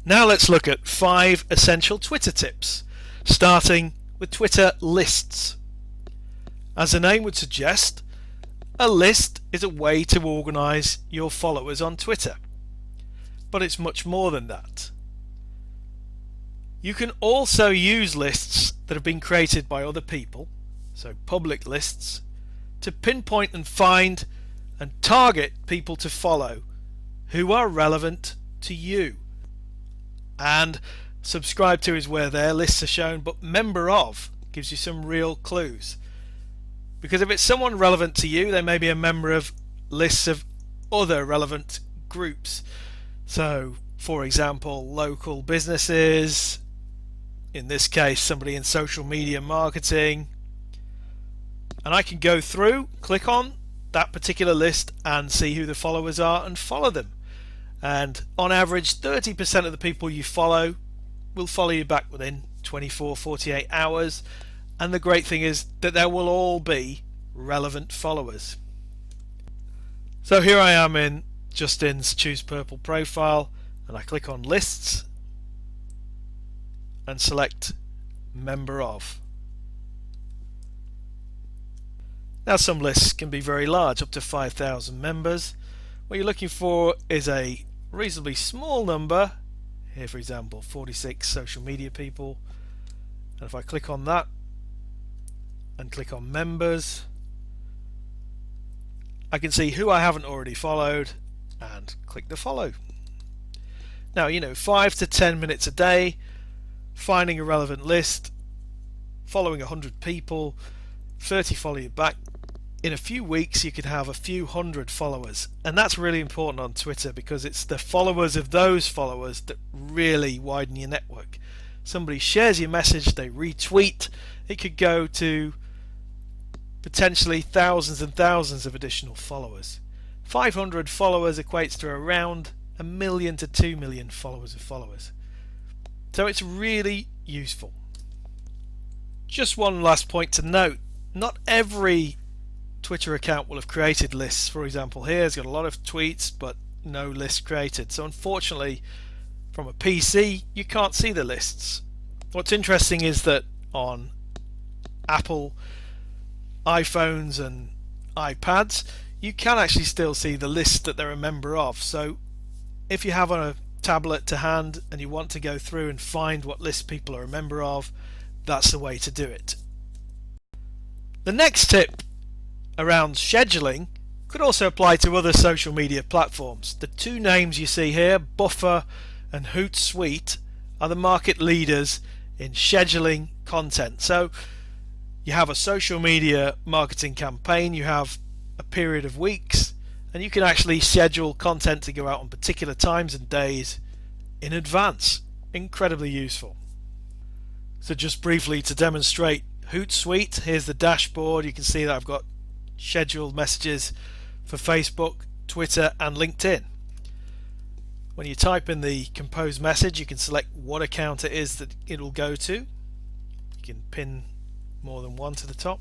Now let's look at 5 essential Twitter tips, starting with Twitter lists. As the name would suggest, a list is a way to organize your followers on Twitter. But it's much more than that. You can also use lists that have been created by other people, so public lists, to pinpoint and find and target people to follow who are relevant to you. And subscribe to is where their lists are shown, but member of gives you some real clues. Because if it's someone relevant to you, they may be a member of lists of other relevant groups. So, for example, local businesses, in this case somebody in social media marketing, and I can go through, click on that particular list and see who the followers are and follow them. And on average 30% of the people you follow will follow you back within 24-48 hours, and the great thing is that there will all be relevant followers. So here I am in Justin's Choose Purple profile, and I click on lists and select member of. Now some lists can be very large, up to 5,000 members. What you're looking for is a reasonably small number. Here for example 46 social media people, and if I click on that and click on members, I can see who I haven't already followed and click the follow. Now 5 to 10 minutes a day, finding a relevant list, following 100 people, 30 follow you back. In a few weeks you could have a few hundred followers, and that's really important on Twitter because it's the followers of those followers that really widen your network. Somebody shares your message, they retweet, it could go to potentially thousands and thousands of additional followers. 500 followers equates to around 1 million to 2 million followers of followers. So it's really useful. Just one last point to note, not every Twitter account will have created lists. For example, here it's got a lot of tweets but no list created. So unfortunately from a PC you can't see the lists. What's interesting is that on Apple iPhones and iPads you can actually still see the list that they're a member of. So if you have a tablet to hand and you want to go through and find what list people are a member of, that's the way to do it. The next tip around scheduling could also apply to other social media platforms. The two names you see here, Buffer and HootSuite, are the market leaders in scheduling content. So you have a social media marketing campaign, you have a period of weeks, and you can actually schedule content to go out on particular times and days in advance. Incredibly useful. So just briefly to demonstrate HootSuite, here's the dashboard. You can see that I've got scheduled messages for Facebook, Twitter and LinkedIn. When you type in the composed message you can select what account it is that it will go to. You can pin more than one to the top,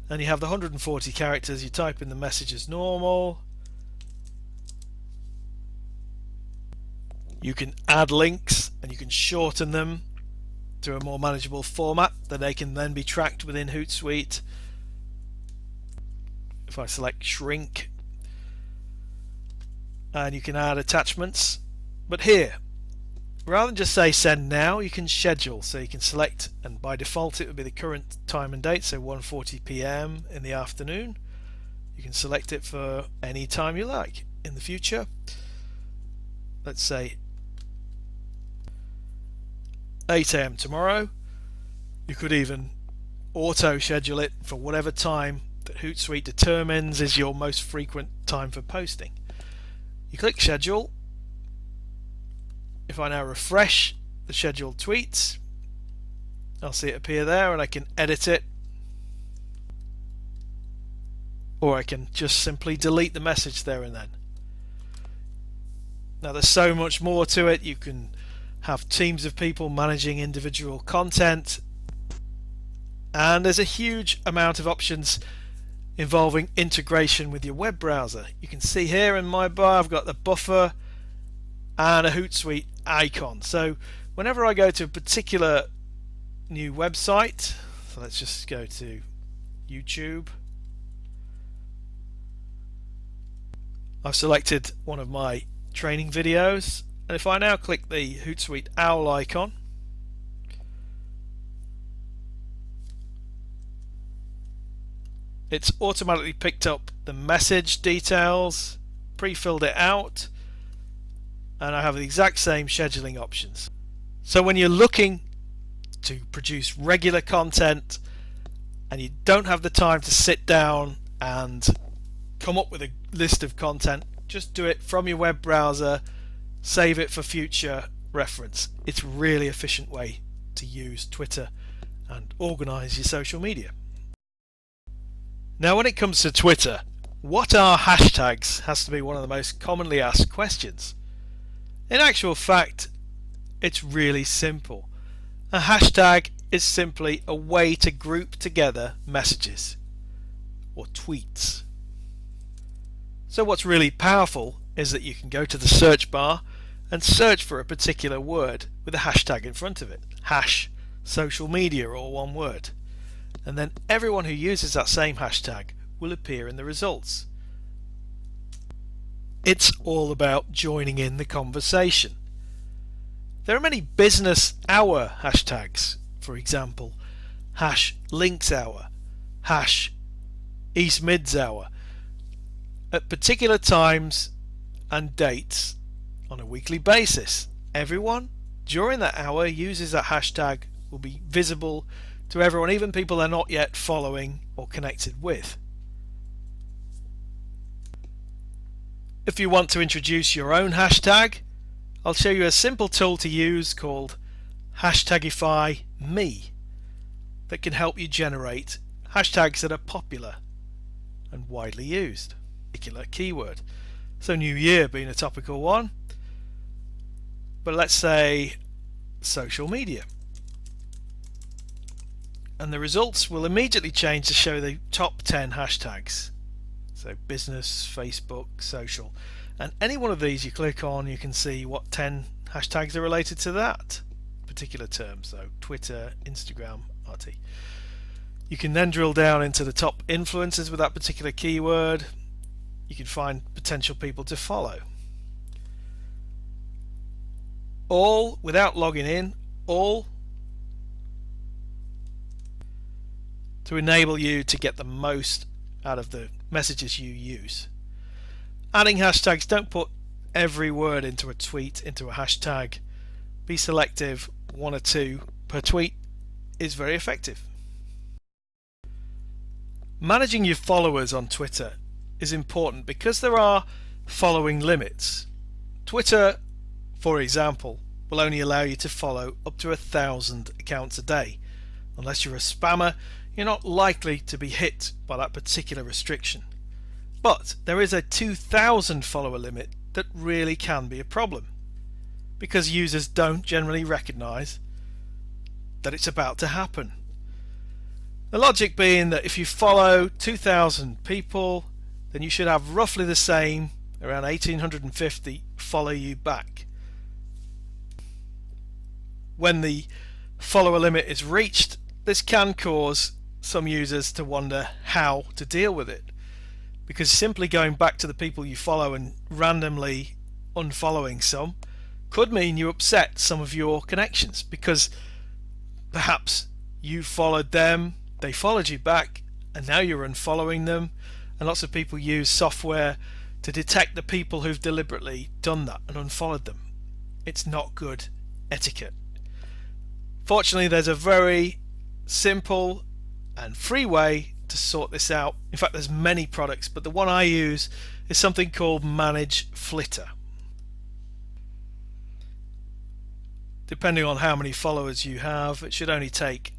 and you have the 140 characters. You type in the message as normal. You can add links and you can shorten them to a more manageable format that they can then be tracked within HootSuite. If I select shrink, and you can add attachments, but here rather than just say send now you can schedule, so you can select, and by default it would be the current time and date, so 1:40 p.m. in the afternoon. You can select it for any time you like in the future. Let's say 8 a.m. tomorrow. You could even auto schedule it for whatever time that HootSuite determines is your most frequent time for posting. You click schedule. If I now refresh the scheduled tweets, I'll see it appear there, and I can edit it, or I can just simply delete the message there and then. Now there's so much more to it. You can have teams of people managing individual content, and there's a huge amount of options involving integration with your web browser. You can see here in my bar I've got the Buffer and a HootSuite icon. So whenever I go to a particular new website, so let's just go to YouTube. I've selected one of my training videos, and if I now click the HootSuite owl icon, it's automatically picked up the message details, pre-filled it out, and I have the exact same scheduling options. So when you're looking to produce regular content and you don't have the time to sit down and come up with a list of content, just do it from your web browser, save it for future reference. It's a really efficient way to use Twitter and organize your social media. Now when it comes to Twitter, what are hashtags has to be one of the most commonly asked questions. In actual fact, it's really simple. A hashtag is simply a way to group together messages or tweets. So what's really powerful is that you can go to the search bar and search for a particular word with a hashtag in front of it. Hash social media, or one word. And then everyone who uses that same hashtag will appear in the results. It's all about joining in the conversation. There are many business hour hashtags, for example, hash links hour, hash East Mids hour, at particular times and dates on a weekly basis. Everyone during that hour uses that hashtag will be visible to everyone, even people they're not yet following or connected with. If you want to introduce your own hashtag, I'll show you a simple tool to use called Hashtagify Me that can help you generate hashtags that are popular and widely used. Particular keyword. So New Year being a topical one, but let's say social media. And the results will immediately change to show the top 10 hashtags. So business, Facebook, social. And any one of these you click on, you can see what 10 hashtags are related to that particular term. So Twitter, Instagram, RT. You can then drill down into the top influencers with that particular keyword. You can find potential people to follow. All, without logging in, all to enable you to get the most out of the messages you use. Adding hashtags, don't put every word into a tweet into a hashtag. Be selective, one or two per tweet is very effective. Managing your followers on Twitter is important because there are following limits. Twitter, for example, will only allow you to follow up to 1,000 accounts a day. Unless you're a spammer, you're not likely to be hit by that particular restriction. But there is a 2,000 follower limit that really can be a problem because users don't generally recognize that it's about to happen. The logic being that if you follow 2,000 people, then you should have roughly the same, around 1,850, follow you back. When the follower limit is reached, this can cause some users to wonder how to deal with it, because simply going back to the people you follow and randomly unfollowing some could mean you upset some of your connections, because perhaps you followed them, they followed you back, and now you're unfollowing them. And lots of people use software to detect the people who've deliberately done that and unfollowed them. It's not good etiquette. Fortunately, there's a very simple and free way to sort this out. In fact, there's many products, but the one I use is something called Manage Flitter. Depending on how many followers you have, it should only take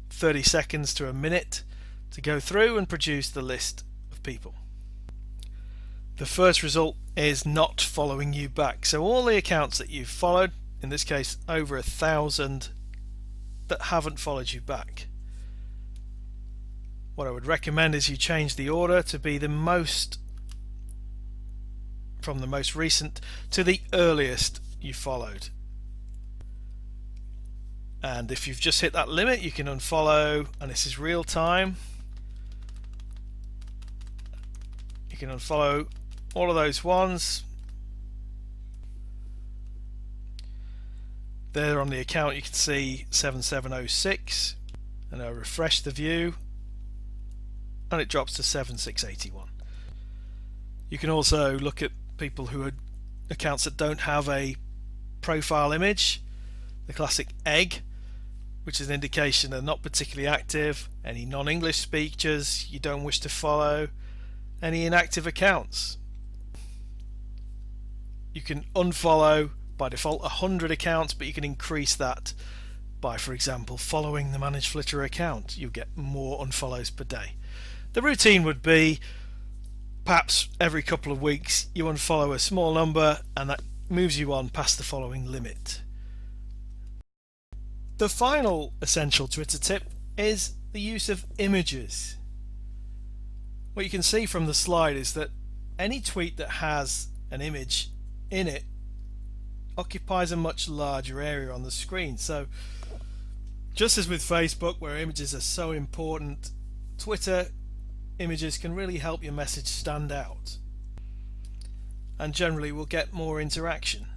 30 seconds to a minute to go through and produce the list of people. The first result is not following you back. So all the accounts that you've followed, in this case over 1,000, that haven't followed you back. What I would recommend is you change the order to be the most from the most recent to the earliest you followed. And if you've just hit that limit, you can unfollow, and this is real time. You can unfollow all of those ones. There on the account you can see 7706, and I'll refresh the view and it drops to 7681. You can also look at people who are accounts that don't have a profile image, the classic egg, which is an indication they're not particularly active, any non-English speakers you don't wish to follow, any inactive accounts. You can unfollow by default 100 accounts, but you can increase that by, for example, following the Manage Flitter account. You get more unfollows per day. The routine would be perhaps every couple of weeks you unfollow a small number, and that moves you on past the following limit. The final essential Twitter tip is the use of images. What you can see from the slide is that any tweet that has an image in it occupies a much larger area on the screen. So just as with Facebook, where images are so important, Twitter images can really help your message stand out, and generally will get more interaction.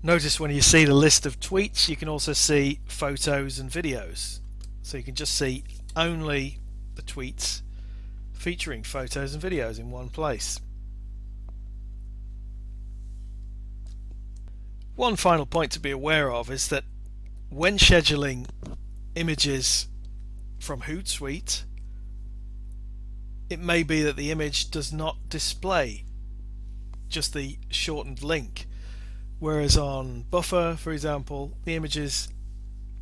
Notice when you see the list of tweets, you can also see photos and videos. So you can just see only the tweets featuring photos and videos in one place. One final point to be aware of is that when scheduling images from HootSuite, it may be that the image does not display just the shortened link. Whereas on Buffer, for example, the images,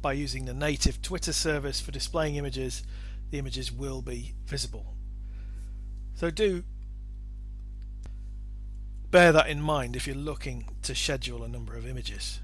by using the native Twitter service for displaying images, the images will be visible. So do bear that in mind if you're looking to schedule a number of images.